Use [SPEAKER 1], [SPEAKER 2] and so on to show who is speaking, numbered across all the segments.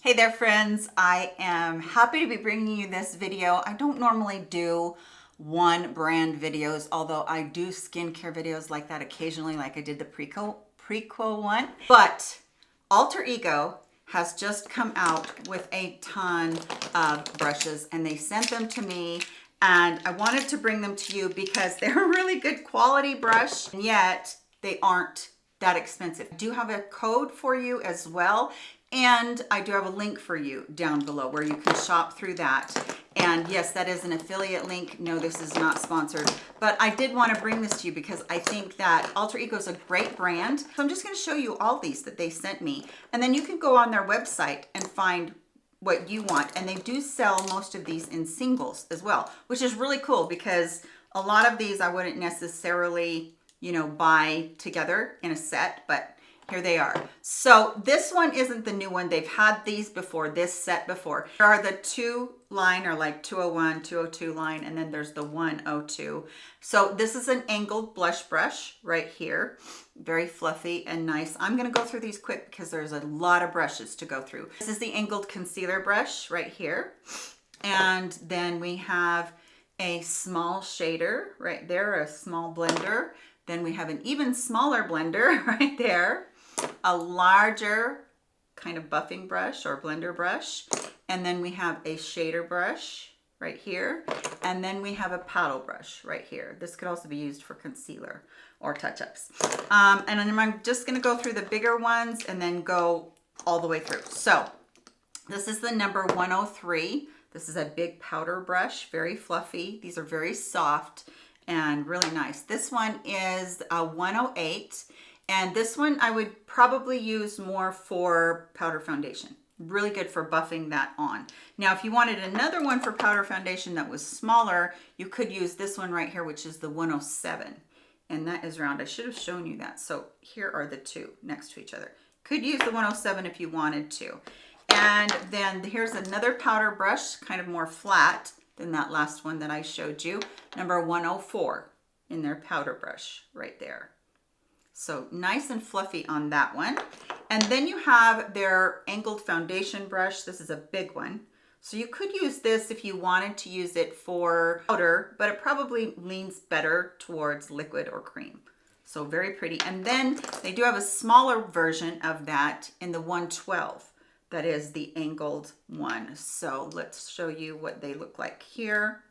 [SPEAKER 1] Hey there friends, I am happy to be bringing you this video. I don't normally do one brand videos, although I do skincare videos like that occasionally, like I did the prequel one. But Alter Ego has just come out with a ton of brushes and they sent them to me, and I wanted to bring them to you because they're a really good quality brush, and yet they aren't that expensive. I do have a code for you as well, and I do have a link for you down below where you can shop through that. And yes, that is an affiliate link. No, this is not sponsored, but I did want to bring this to you because I think that Alter Ego is a great brand. So I'm just going to show you all these that they sent me, and then you can go on their website and find what you want. And they do sell most of these in singles as well, which is really cool because a lot of these I wouldn't necessarily, buy together in a set, but here they are. So this one isn't the new one. They've had these before, this set before. There are the 2 line, or like 201, 202 line, and then there's the 102. So this is an angled blush brush right here. Very fluffy and nice. I'm gonna go through these quick because there's a lot of brushes to go through. This is the angled concealer brush right here. And then we have a small shader right there, a small blender. Then we have an even smaller blender right there. A larger kind of buffing brush or blender brush, and then we have a shader brush right here, and then we have a paddle brush right here. This could also be used for concealer or touch-ups. And then I'm just going to go through the bigger ones and then go all the way through. So this is the number 103. This is a big powder brush, very fluffy. These are very soft and really nice. This one is a 108. And this one I would probably use more for powder foundation. Really good for buffing that on. Now, if you wanted another one for powder foundation that was smaller, you could use this one right here, which is the 107. And that is round. I should have shown you that. So here are the two next to each other. Could use the 107 if you wanted to. And then here's another powder brush, kind of more flat than that last one that I showed you. Number 104 in their powder brush right there. So nice and fluffy on that one. And then you have their angled foundation brush. This is a big one. So you could use this if you wanted to use it for powder, but it probably leans better towards liquid or cream. So very pretty. And then they do have a smaller version of that in the 112. That is the angled one. So let's show you what they look like here.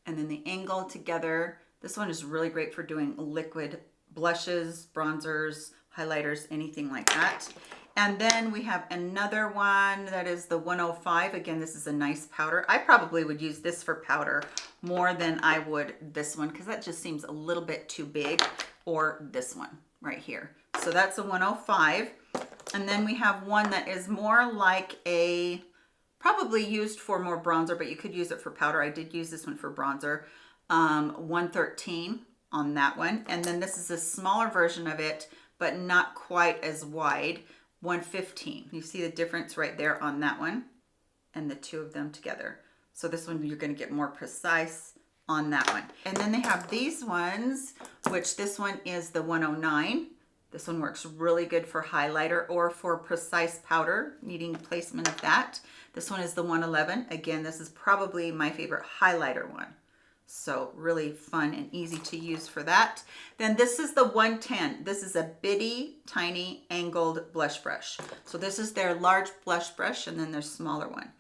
[SPEAKER 1] And then the angled together. This one is really great for doing liquid blushes, bronzers, highlighters, anything like that. And then we have another one that is the 105. Again, this is a nice powder. I probably would use this for powder more than I would this one because that just seems a little bit too big, or this one right here. So that's a 105. And then we have one that is more like a, probably used for more bronzer, but you could use it for powder. I did use this one for bronzer, 113. On that one. And then this is a smaller version of it, but not quite as wide, 115. You see the difference right there on that one and the two of them together. So this one you're going to get more precise on that one. And then they have these ones, which this one is the 109. This one works really good for highlighter or for precise powder, needing placement of that. This one is the 111. Again, this is probably my favorite highlighter one. So really fun and easy to use for that. Then this is the 110. This is a bitty, tiny angled blush brush. So this is their large blush brush and then their smaller one.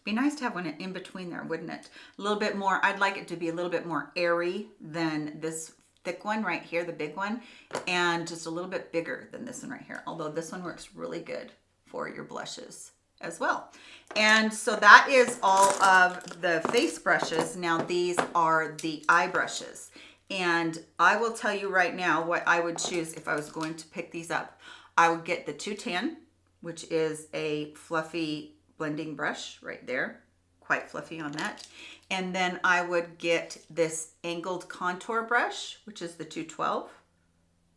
[SPEAKER 1] Be nice to have one in between there, wouldn't it? A little bit more, I'd like it to be a little bit more airy than this thick one right here, the big one, and just a little bit bigger than this one right here. Although this one works really good for your blushes as well. And so that is all of the face brushes. Now these are the eye brushes. And I will tell you right now what I would choose if I was going to pick these up. I would get the 210, which is a fluffy blending brush right there. Quite fluffy on that. And then I would get this angled contour brush, which is the 212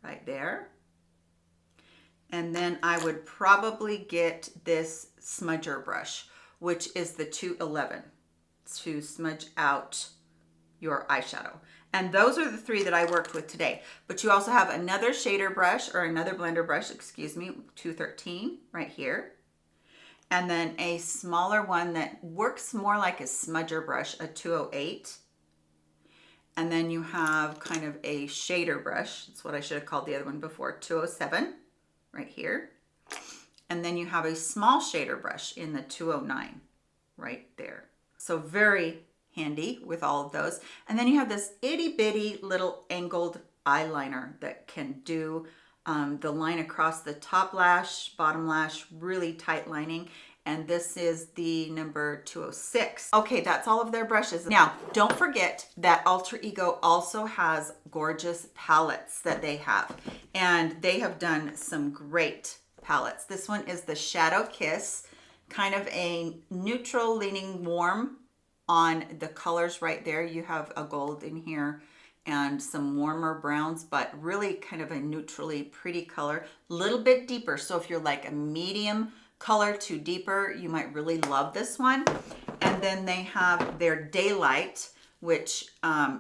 [SPEAKER 1] right there. And then I would probably get this smudger brush, which is the 211, to smudge out your eyeshadow. And those are the three that I worked with today. But you also have another shader brush, or another blender brush, excuse me, 213 right here. and then a smaller one that works more like a smudger brush, a 208. And then you have kind of a shader brush. That's what I should have called the other one before, 207 right here. And then you have a small shader brush in the 209 right there. So very handy with all of those. And then you have this itty bitty little angled eyeliner that can do the line across the top lash, bottom lash, really tight lining. And this is the number 206. Okay, that's all of their brushes. Now, don't forget that Alter Ego also has gorgeous palettes that they have. And they have done some great palettes. This one is the Shadow Kiss, kind of a neutral leaning warm on the colors right there. You have a gold in here and some warmer browns, but really kind of a neutrally pretty color, a little bit deeper. So if you're like a medium color to deeper, you might really love this one. And then they have their Daylight, which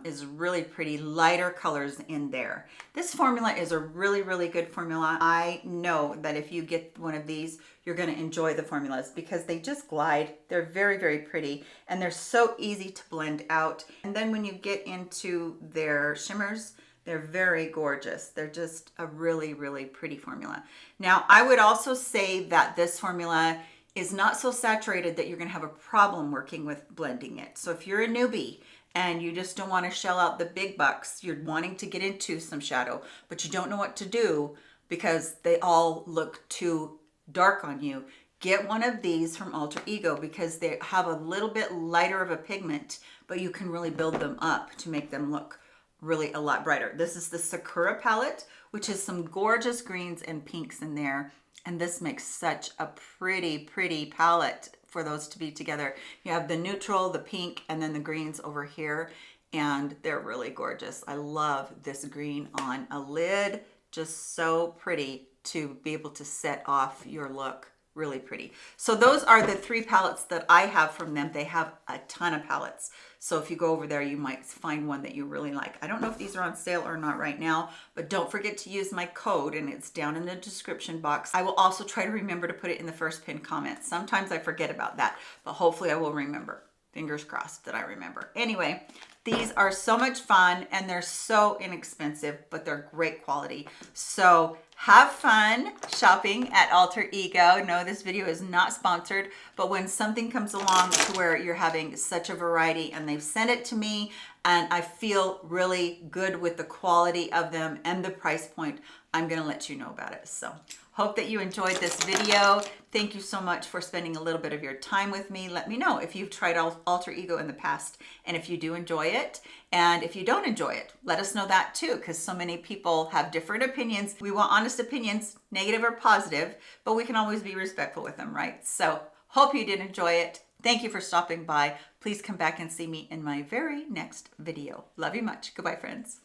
[SPEAKER 1] is really pretty, lighter colors in there. This formula is a really, really good formula. I know that if you get one of these, you're gonna enjoy the formulas because they just glide. They're very, very pretty, and they're so easy to blend out. And then when you get into their shimmers, they're very gorgeous. They're just a really, really pretty formula. Now, I would also say that this formula is not so saturated that you're gonna have a problem working with blending it. So if you're a newbie and you just don't want to shell out the big bucks, you're wanting to get into some shadow, but you don't know what to do because they all look too dark on you, get one of these from Alter Ego because they have a little bit lighter of a pigment, but you can really build them up to make them look really a lot brighter. This is the Sakura palette, which is some gorgeous greens and pinks in there. And this makes such a pretty, pretty palette for those to be together. You have the neutral, the pink, and then the greens over here, and they're really gorgeous. I love this green on a lid. Just so pretty to be able to set off your look. Really pretty. So those are the 3 palettes that I have from them. They have a ton of palettes. So if you go over there, you might find one that you really like. I don't know if these are on sale or not right now, but don't forget to use my code, and it's down in the description box. I will also try to remember to put it in the first pinned comment. Sometimes I forget about that, but hopefully I will remember. Fingers crossed that I remember. Anyway, these are so much fun and they're so inexpensive, but they're great quality. So have fun shopping at Alter Ego. No, this video is not sponsored, but when something comes along to where you're having such a variety and they've sent it to me and I feel really good with the quality of them and the price point, I'm gonna let you know about it. So hope that you enjoyed this video. Thank you so much for spending a little bit of your time with me. Let me know if you've tried Alter Ego in the past and if you do enjoy it. And if you don't enjoy it, let us know that too, because so many people have different opinions. We want honest opinions, negative or positive, but we can always be respectful with them, right? So hope you did enjoy it. Thank you for stopping by. Please come back and see me in my very next video. Love you much. Goodbye, friends.